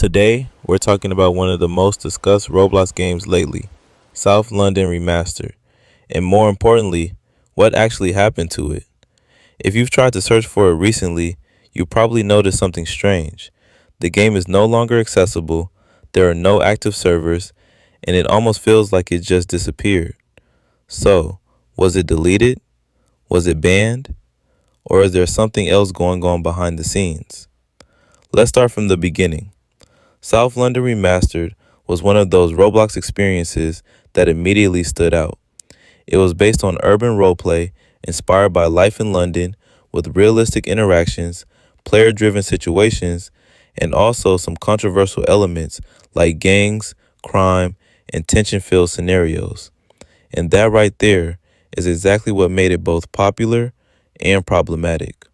Today, we're talking about one of the most discussed Roblox games lately, South London Remastered, and more importantly, what actually happened to it. If you've tried to search for it recently, you probably noticed something strange. The game is no longer accessible, there are no active servers, and it almost feels like it just disappeared. So, was it deleted? Was it banned? Or is there something else going on behind the scenes? Let's start from the beginning. South London Remastered was one of those Roblox experiences that immediately stood out. It was based on urban roleplay inspired by life in London with realistic interactions, player-driven situations, and also some controversial elements like gangs, crime, and tension-filled scenarios. And that right there is exactly what made it both popular and problematic.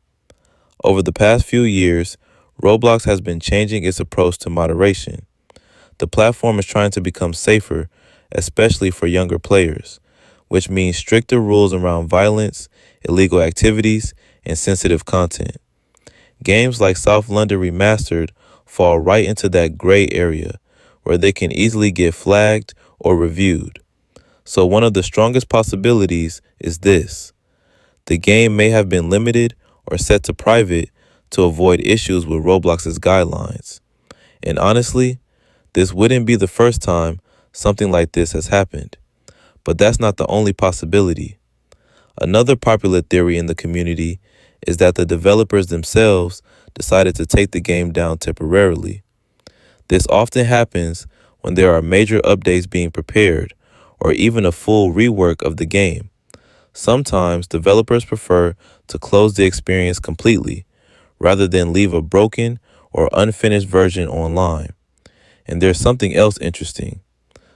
Over the past few years, Roblox has been changing its approach to moderation. The platform is trying to become safer, especially for younger players, which means stricter rules around violence, illegal activities, and sensitive content. Games like South London Remastered fall right into that gray area where they can easily get flagged or reviewed. So one of the strongest possibilities is this. The game may have been limited or set to private to avoid issues with Roblox's guidelines. And honestly, this wouldn't be the first time something like this has happened. But that's not the only possibility. Another popular theory in the community is that the developers themselves decided to take the game down temporarily. This often happens when there are major updates being prepared or even a full rework of the game. Sometimes developers prefer to close the experience completely rather than leave a broken or unfinished version online. And there's something else interesting.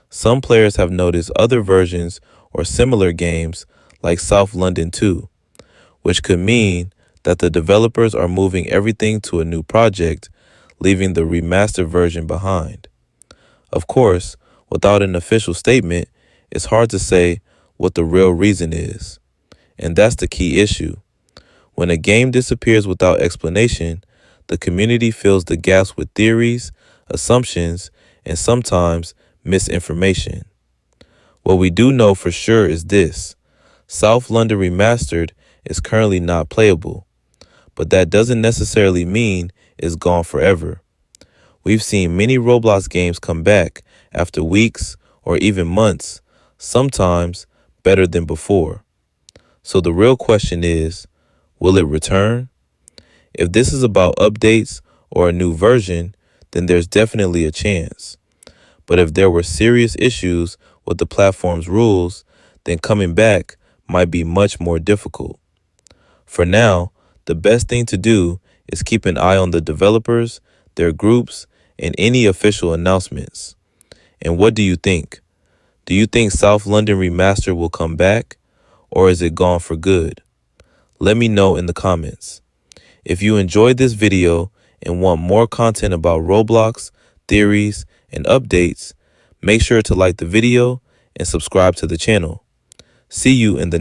Some players have noticed other versions or similar games like South London 2, which could mean that the developers are moving everything to a new project, leaving the remastered version behind. Of course, without an official statement, it's hard to say what the real reason is. And that's the key issue. When a game disappears without explanation, the community fills the gaps with theories, assumptions, and sometimes misinformation. What we do know for sure is this. South London Remastered is currently not playable, but that doesn't necessarily mean it's gone forever. We've seen many Roblox games come back after weeks or even months, sometimes better than before. So the real question is, will it return? If this is about updates or a new version, then there's definitely a chance. But if there were serious issues with the platform's rules, then coming back might be much more difficult. For now, the best thing to do is keep an eye on the developers, their groups, and any official announcements. And what do you think? Do you think South London Remastered will come back, or is it gone for good? Let me know in the comments. If you enjoyed this video and want more content about Roblox, theories, and updates, make sure to like the video and subscribe to the channel. See you in the